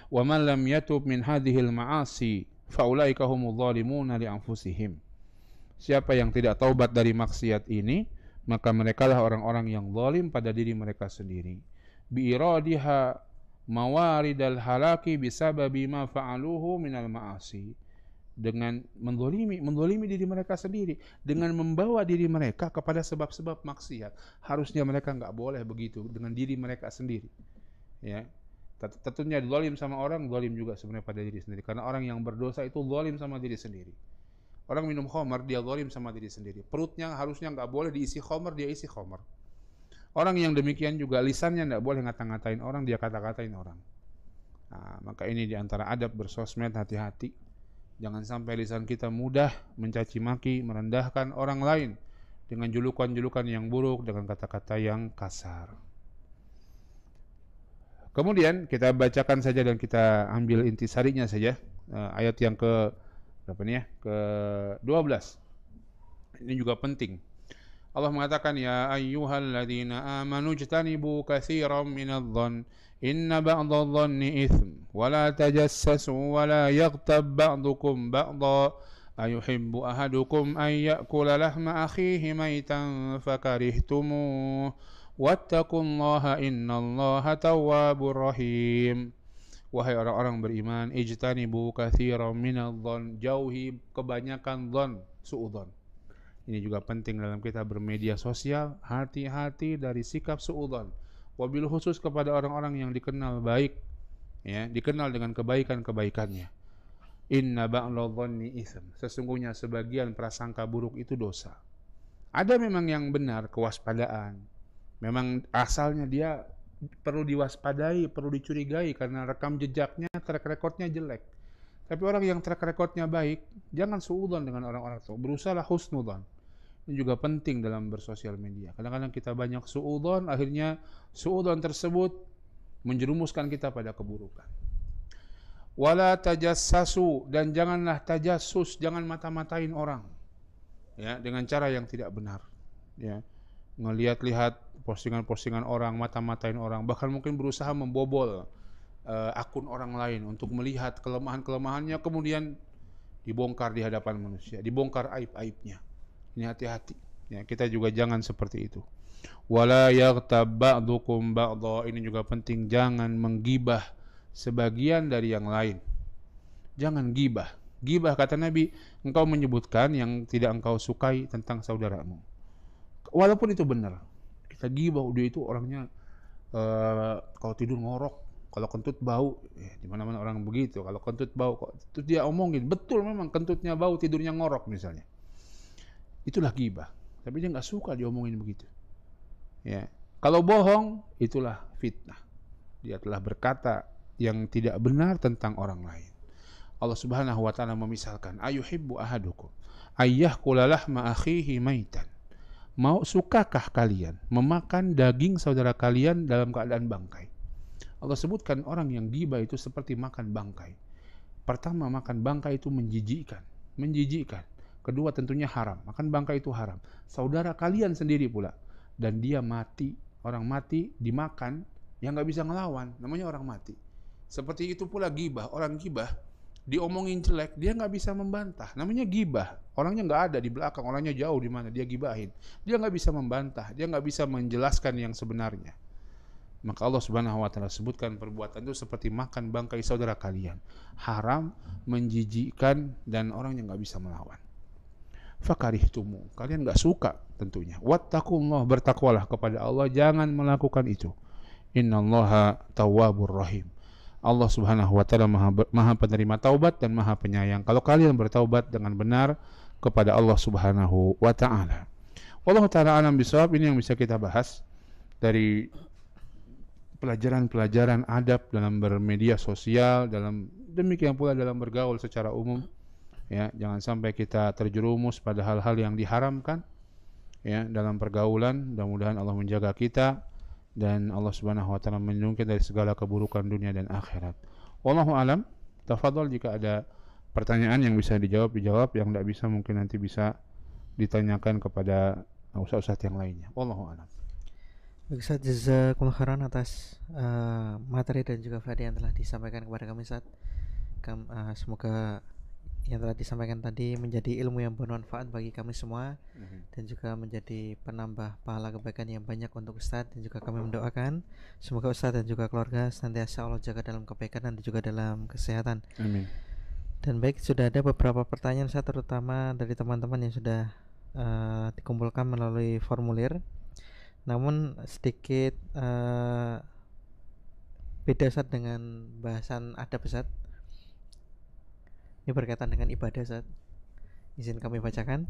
Wa man lam yatub min hadhil ma'asi fa ulaika humudz zalimuna li anfusihim. Siapa yang tidak taubat dari maksiat ini, maka merekalah orang-orang yang zalim pada diri mereka sendiri. Bi iradiha mawaridal halaki bisababi ma fa'aluhu minal ma'asi. Dengan menzalimi diri mereka sendiri, dengan membawa diri mereka kepada sebab-sebab maksiat. Harusnya mereka enggak boleh begitu dengan diri mereka sendiri. Ya. Tentunya zalim sama orang, zalim juga sebenarnya pada diri sendiri. Karena orang yang berdosa itu zalim sama diri sendiri. Orang minum khamar, dia zalim sama diri sendiri. Perutnya harusnya enggak boleh diisi khamar, dia isi khamar. Orang yang demikian juga lisannya enggak boleh ngata-ngatain orang, dia kata-katain orang. Nah, maka ini diantara adab bersosmed, hati-hati. Jangan sampai lisan kita mudah mencaci maki, merendahkan orang lain dengan julukan-julukan yang buruk, dengan kata-kata yang kasar. Kemudian kita bacakan saja dan kita ambil intisarinya saja, ayat yang ke berapa nih ya? Ke-12. Ini juga penting. Allah mengatakan, ya ayyuhalladzina amanu jtanibu katsiran minadh-dhann inna ba'dadh-dhanni itsm wa la tajassasu wa la yaghtab ba'dukum ba'dha ayuhibbu ahadukum an ya'kula lahma akhihi maytan fakarihtumuh wattaqullaha innallaha tawwabur rahim. Wahai orang-orang beriman, ijtanibu katsiran minadh-dhann, jauhi kebanyakan dhon, suudzon. Ini juga penting dalam kita bermedia sosial, hati-hati dari sikap suudzon. Wabil khusus kepada orang-orang yang dikenal baik, ya, dikenal dengan kebaikan-kebaikannya. Inna ba'dadh-dhanni itsm. Sesungguhnya sebagian prasangka buruk itu dosa. Ada memang yang benar, kewaspadaan. Memang asalnya dia perlu diwaspadai, perlu dicurigai karena rekam jejaknya, track recordnya jelek. Tapi orang yang track recordnya baik, jangan suudzon dengan orang-orang itu. Berusahalah husnudzon. Ini juga penting dalam bersosial media. Kadang-kadang kita banyak suudzon, akhirnya suudzon tersebut menjerumuskan kita pada keburukan. Wala tajassasu, dan janganlah tajassus, jangan mata-matain orang, ya, dengan cara yang tidak benar. Ya, ngelihat-lihat postingan-postingan orang, mata-matain orang, bahkan mungkin berusaha membobol akun orang lain untuk melihat kelemahan-kelemahannya, kemudian dibongkar di hadapan manusia, dibongkar aib-aibnya. Ini hati-hati, ya, kita juga jangan seperti itu. Wala yaghtab ba'dukum ba'dha, ini juga penting, jangan menggibah sebagian dari yang lain. Jangan gibah. Gibah, kata Nabi, engkau menyebutkan yang tidak engkau sukai tentang saudaramu. Walaupun itu benar. Kita gibah, udah itu orangnya kalau tidur ngorok, kalau kentut bau, di mana-mana orang begitu. Kalau kentut bau, terus dia omongin, betul memang kentutnya bau, tidurnya ngorok misalnya. Itulah gibah. Tapi dia nggak suka diomongin begitu. Ya, kalau bohong, itulah fitnah. Dia telah berkata yang tidak benar tentang orang lain. Allah Subhanahu wa taala memisalkan, ayuhibbu ahadukum ayyakula lahma akhihi maitan. Mau sukakah kalian memakan daging saudara kalian dalam keadaan bangkai? Allah sebutkan orang yang gibah itu seperti makan bangkai. Pertama, makan bangkai itu menjijikkan. Kedua, tentunya haram. Makan bangkai itu haram. Saudara kalian sendiri pula, dan dia mati. Orang mati dimakan, yang nggak bisa ngelawan, namanya orang mati. Seperti itu pula gibah. Orang gibah diomongin jelek, dia nggak bisa membantah, namanya gibah. Orangnya nggak ada di belakang, orangnya jauh di mana, dia gibahin. Dia nggak bisa membantah, dia nggak bisa menjelaskan yang sebenarnya. Maka Allah Subhanahu wa taala sebutkan perbuatan itu seperti makan bangkai saudara kalian. Haram, menjijikkan, dan orangnya nggak bisa melawan. Fakarihtumu, kalian nggak suka tentunya. Wattaqullah, bertakwalah kepada Allah, jangan melakukan itu. Innallaha tawwabur rahim. Allah Subhanahu wa taala maha penerima taubat dan maha penyayang. Kalau kalian bertaubat dengan benar kepada Allah Subhanahu wa taala. Allah taala alam bisawab. Ini yang bisa kita bahas dari pelajaran-pelajaran adab dalam bermedia sosial, dalam demikian pula dalam bergaul secara umum. Ya, jangan sampai kita terjerumus pada hal-hal yang diharamkan ya dalam pergaulan. Mudah-mudahan Allah menjaga kita dan Allah Subhanahu wa taala melindungi dari segala keburukan dunia dan akhirat. Wallahu alam. Tafadhol jika ada pertanyaan yang bisa dijawab, yang tidak bisa mungkin nanti bisa ditanyakan kepada ustaz-ustaz yang lainnya. Wallahu alam. Baik Ustaz, jazakumullah khairan atas materi dan juga faedah yang telah disampaikan kepada kami Ustaz. Semoga yang telah disampaikan tadi menjadi ilmu yang bermanfaat bagi kami semua dan juga menjadi penambah pahala kebaikan yang banyak untuk Ustaz, dan juga kami mendoakan semoga Ustaz dan juga keluarga senantiasa Allah jaga dalam kebaikan dan juga dalam kesehatan. Amin. Dan baik, sudah ada beberapa pertanyaan Ustaz, terutama dari teman-teman yang sudah dikumpulkan melalui formulir. Namun sedikit beda Ustaz dengan bahasan adab Ustaz. Ini berkaitan dengan ibadah Ustaz. Izin kami bacakan.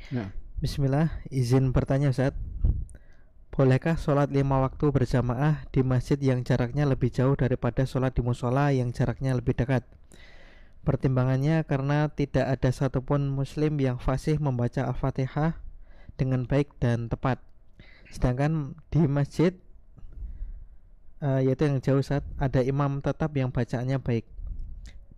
Ya. Bismillah, izin bertanya Ustaz. Bolehkah sholat 5 waktu berjamaah di masjid yang jaraknya lebih jauh daripada sholat di musola yang jaraknya lebih dekat? Pertimbangannya karena tidak ada satupun muslim yang fasih membaca Al-Fatihah dengan baik dan tepat. Sedangkan di masjid yaitu yang jauh Ustaz, ada imam tetap yang bacaannya baik.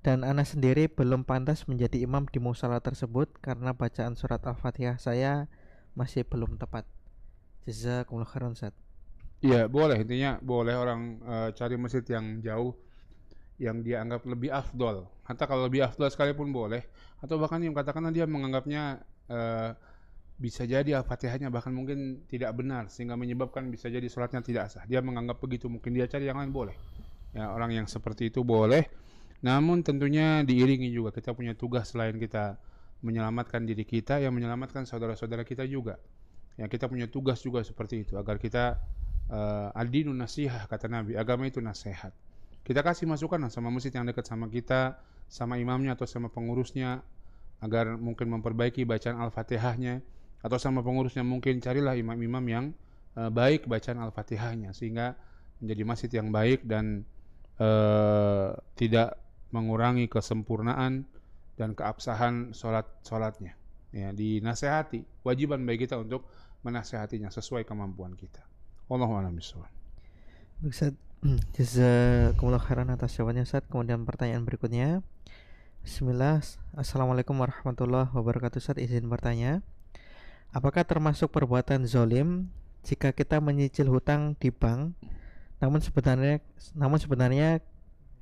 Dan ana sendiri belum pantas menjadi imam di musola tersebut karena bacaan surat Al-Fatihah saya masih belum tepat. Jazakumullah khairan Ustaz. Iya, boleh, intinya boleh orang cari masjid yang jauh yang dia anggap lebih afdol. Hatta kalau lebih afdol sekalipun boleh, atau bahkan yang katakanlah dia menganggapnya bisa jadi Al-Fatihahnya bahkan mungkin tidak benar sehingga menyebabkan bisa jadi sholatnya tidak sah. Dia menganggap begitu, mungkin dia cari yang lain, boleh. Ya, orang yang seperti itu boleh. Namun tentunya diiringi juga kita punya tugas selain kita menyelamatkan diri kita, yang menyelamatkan saudara-saudara kita juga. Ya, kita punya tugas juga seperti itu agar kita ad-dinun nasihah, kata Nabi, agama itu nasihat. Kita kasih masukan sama masjid yang dekat sama kita, sama imamnya atau sama pengurusnya agar mungkin memperbaiki bacaan Al-Fatihahnya, atau sama pengurusnya mungkin carilah imam-imam yang baik bacaan Al-Fatihahnya sehingga menjadi masjid yang baik dan tidak mengurangi kesempurnaan dan keabsahan sholatnya. Ya, dinasehati, wajiban bagi kita untuk menasehatinya sesuai kemampuan kita. Wallahu a'lam bishawab. Ustaz, jazakumullah khairan atas jawabannya Ustaz. Kemudian pertanyaan berikutnya. Bismillah. Assalamualaikum warahmatullahi wabarakatuh Ustaz, izin bertanya, apakah termasuk perbuatan zolim jika kita menyicil hutang di bank namun sebenarnya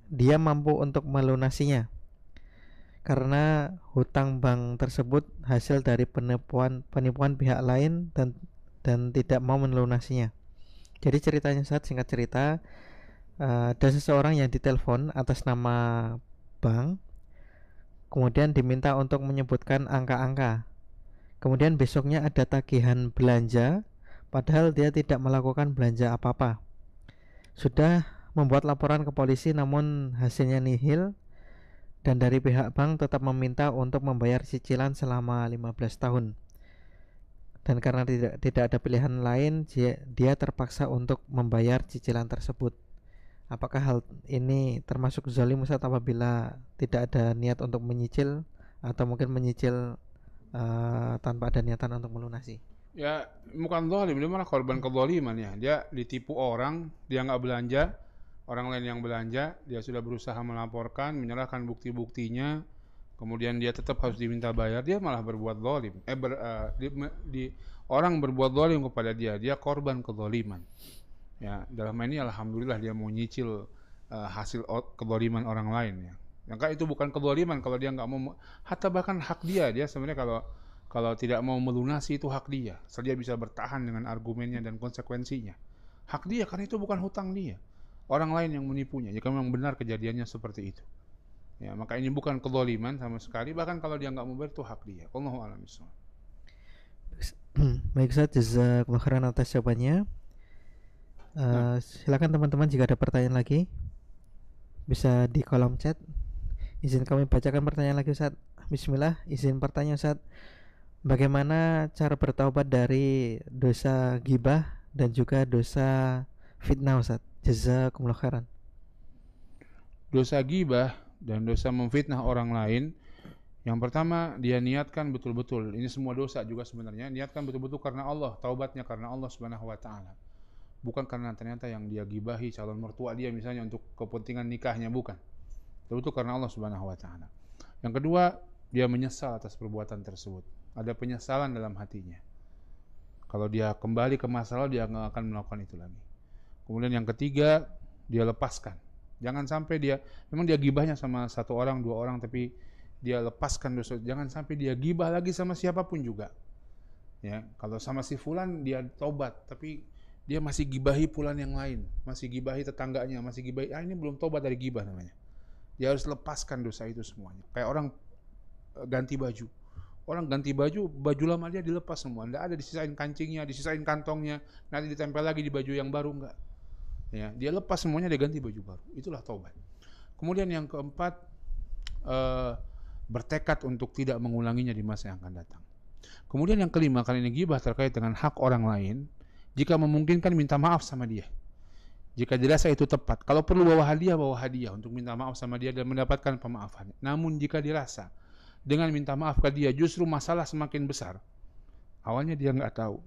dia mampu untuk melunasinya karena hutang bank tersebut hasil dari penipuan pihak lain dan tidak mau melunasinya. Jadi ceritanya Ustaz, singkat cerita, ada seseorang yang ditelepon atas nama bank, kemudian diminta untuk menyebutkan angka-angka. Kemudian besoknya ada tagihan belanja, padahal dia tidak melakukan belanja apa-apa. Sudah membuat laporan ke polisi namun hasilnya nihil, dan dari pihak bank tetap meminta untuk membayar cicilan selama 15 tahun. Dan karena tidak ada pilihan lain, dia terpaksa untuk membayar cicilan tersebut. Apakah hal ini termasuk zalim Ustaz apabila tidak ada niat untuk menyicil atau mungkin menyicil tanpa ada niatan untuk melunasi? Ya, bukan zalim, dia malah korban kezaliman ya. Dia ditipu orang, dia nggak belanja, orang lain yang belanja, dia sudah berusaha melaporkan, menyerahkan bukti-buktinya, kemudian dia tetap harus diminta bayar, dia malah berbuat zalim. Orang berbuat zalim kepada dia korban kezaliman. Ya, dalam ini alhamdulillah dia mau nyicil hasil kezaliman orang lain ya. Maka itu bukan kezaliman kalau dia nggak mau, hatta bahkan hak dia sebenarnya kalau tidak mau melunasi itu hak dia. Asal dia bisa bertahan dengan argumennya dan konsekuensinya. Hak dia karena itu bukan hutang dia. Orang lain yang menipunya. Jika memang benar kejadiannya seperti itu. Ya, maka ini bukan kezaliman sama sekali. Bahkan kalau dia nggak mau bayar itu hak dia. Wallahu a'lam bishawab. Baik Ustaz, jazakumullah khairan atas jawabannya. Silakan teman-teman jika ada pertanyaan lagi bisa di kolom chat. Izin kami bacakan pertanyaan lagi Ustaz. Bismillah, izin pertanyaan Ustaz. Bagaimana cara bertaubat dari dosa gibah dan juga dosa fitnah, Ustaz? Jazakumullah khairan. Dosa gibah dan dosa memfitnah orang lain, yang pertama dia niatkan betul-betul. Ini semua dosa juga sebenarnya niatkan betul-betul karena Allah, taubatnya karena Allah Subhanahu wa taala. Bukan karena ternyata yang dia gibahi calon mertua dia misalnya untuk kepentingan nikahnya, bukan. Betul-betul karena Allah Subhanahu wa taala. Yang kedua, dia menyesal atas perbuatan tersebut. Ada penyesalan dalam hatinya. Kalau dia kembali ke masa lalu, dia nggak akan melakukan itu lagi. Kemudian yang ketiga, dia lepaskan. Jangan sampai dia, memang dia gibahnya sama satu orang, dua orang, tapi dia lepaskan dosa. Jangan sampai dia gibah lagi sama siapapun juga. Ya, kalau sama si fulan dia tobat, tapi dia masih gibahi fulan yang lain, masih gibahi tetangganya, masih gibahi, ini belum tobat dari gibah namanya. Dia harus lepaskan dosa itu semuanya. Kayak orang ganti baju. Orang ganti baju, baju lama dia dilepas semua. Nggak ada disisain kancingnya, disisain kantongnya, nanti ditempel lagi di baju yang baru, enggak. Ya, dia lepas semuanya, dia ganti baju baru. Itulah taubat. Kemudian yang keempat, bertekad untuk tidak mengulanginya di masa yang akan datang. Kemudian yang kelima, kali ini gibah terkait dengan hak orang lain. Jika memungkinkan minta maaf sama dia. Jika dirasa itu tepat, kalau perlu bawa hadiah untuk minta maaf sama dia dan mendapatkan pemaafan. Namun jika dirasa dengan minta maaf ke dia justru masalah semakin besar, awalnya dia nggak tahu.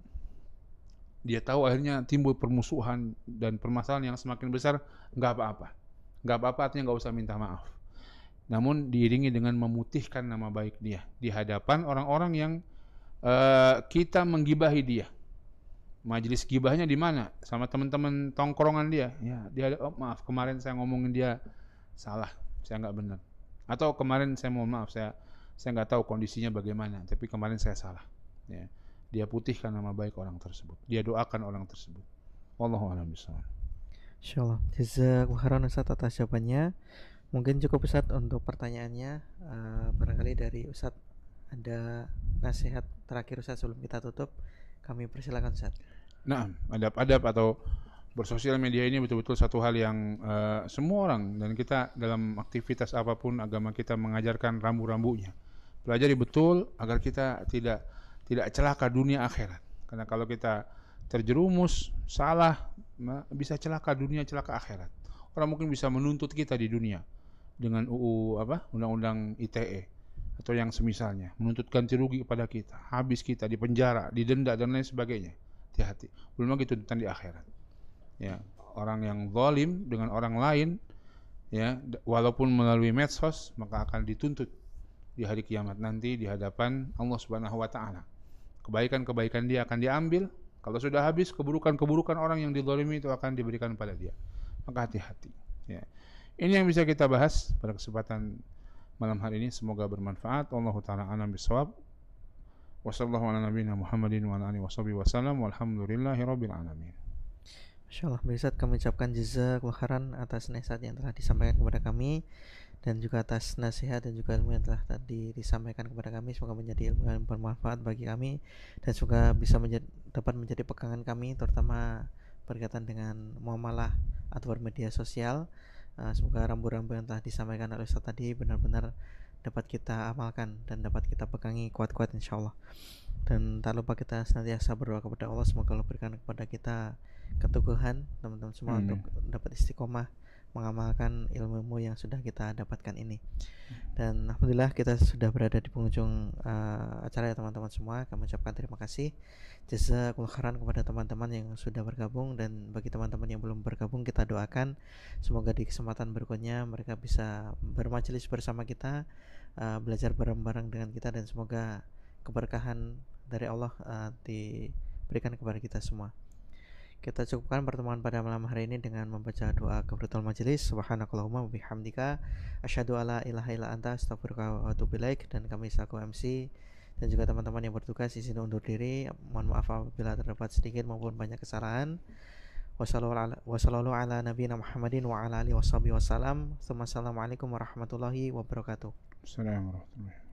Dia tahu akhirnya timbul permusuhan dan permasalahan yang semakin besar, nggak apa-apa. Nggak apa-apa artinya nggak usah minta maaf. Namun diiringi dengan memutihkan nama baik dia di hadapan orang-orang yang kita menggibahi dia. Majelis gibahnya di mana? Sama teman-teman tongkrongan dia. Ya, dia maaf kemarin saya ngomongin dia salah, saya nggak benar. Atau kemarin saya mohon maaf, saya nggak tahu kondisinya bagaimana, tapi kemarin saya salah. Ya. Dia putihkan nama baik orang tersebut. Dia doakan orang tersebut. Wallahu a'lam bishawab. Insyaallah. Jazakumullah khairan Ustaz atas jawabannya. Mungkin cukup Ustaz untuk pertanyaannya. Barangkali dari Ustaz ada nasihat terakhir Ustaz sebelum kita tutup. Kami persilakan Ustaz. Nah, adab-adab atau bersosial media ini betul-betul satu hal yang semua orang dan kita dalam aktivitas apapun agama kita mengajarkan rambu-rambunya. Pelajari betul agar kita tidak celaka dunia akhirat. Karena kalau kita terjerumus salah, bisa celaka dunia, celaka akhirat. Orang mungkin bisa menuntut kita di dunia dengan undang-undang ITE atau yang semisalnya, menuntut ganti rugi kepada kita, habis kita di penjara, didenda dan lain sebagainya. Hati-hati. Belum lagi tuntutan di akhirat. Ya, orang yang zalim dengan orang lain, ya, walaupun melalui medsos, maka akan dituntut di hari kiamat nanti di hadapan Allah Subhanahu wa taala. Kebaikan-kebaikan dia akan diambil, kalau sudah habis keburukan-keburukan orang yang dizalimi itu akan diberikan pada dia. Maka hati-hati, ya. Ini yang bisa kita bahas pada kesempatan malam hari ini, semoga bermanfaat. Wallahu taala a'lam bishawab. Wassallallahu ala nabiyina Muhammadin wa ala alihi wasallam walhamdulillahirabbil alamin. Insyaallah, Ustaz kami ucapkan jazakumullah khairan atas nasihat yang telah disampaikan kepada kami dan juga atas nasihat dan juga ilmu yang telah tadi disampaikan kepada kami. Semoga menjadi ilmu yang bermanfaat bagi kami dan semoga bisa dapat menjadi pegangan kami, terutama berkaitan dengan muamalah atau media sosial. Semoga rambu-rambu yang telah disampaikan oleh Ustaz tadi benar-benar dapat kita amalkan dan dapat kita pegangi kuat-kuat insyaallah. Dan tak lupa kita senantiasa berdoa kepada Allah, semoga Allah berikan kepada kita keteguhan teman-teman semua untuk dapat istiqomah mengamalkan ilmu-ilmu yang sudah kita dapatkan ini. Dan alhamdulillah kita sudah berada di penghujung acara ya teman-teman semua. Kami ucapkan terima kasih, jazakumullah khairan kepada teman-teman yang sudah bergabung, dan bagi teman-teman yang belum bergabung kita doakan semoga di kesempatan berikutnya mereka bisa bermajelis bersama kita, belajar bareng-bareng dengan kita, dan semoga keberkahan dari Allah diberikan kepada kita semua. Kita cukupkan pertemuan pada malam hari ini dengan membaca doa kafaratul majelis. Subhanakallahumma wa bihamdika asyhadu alla ilaha illa anta astaghfiruka wa atubu ilaik. Dan kami selaku MC dan juga teman-teman yang bertugas izin undur diri. Mohon maaf apabila terdapat sedikit maupun banyak kesalahan. Wassallallahu ala nabiyina Muhammadin wa ala alihi wasallam. Assalamualaikum warahmatullahi wabarakatuh. Assalamualaikum warahmatullahi wabarakatuh.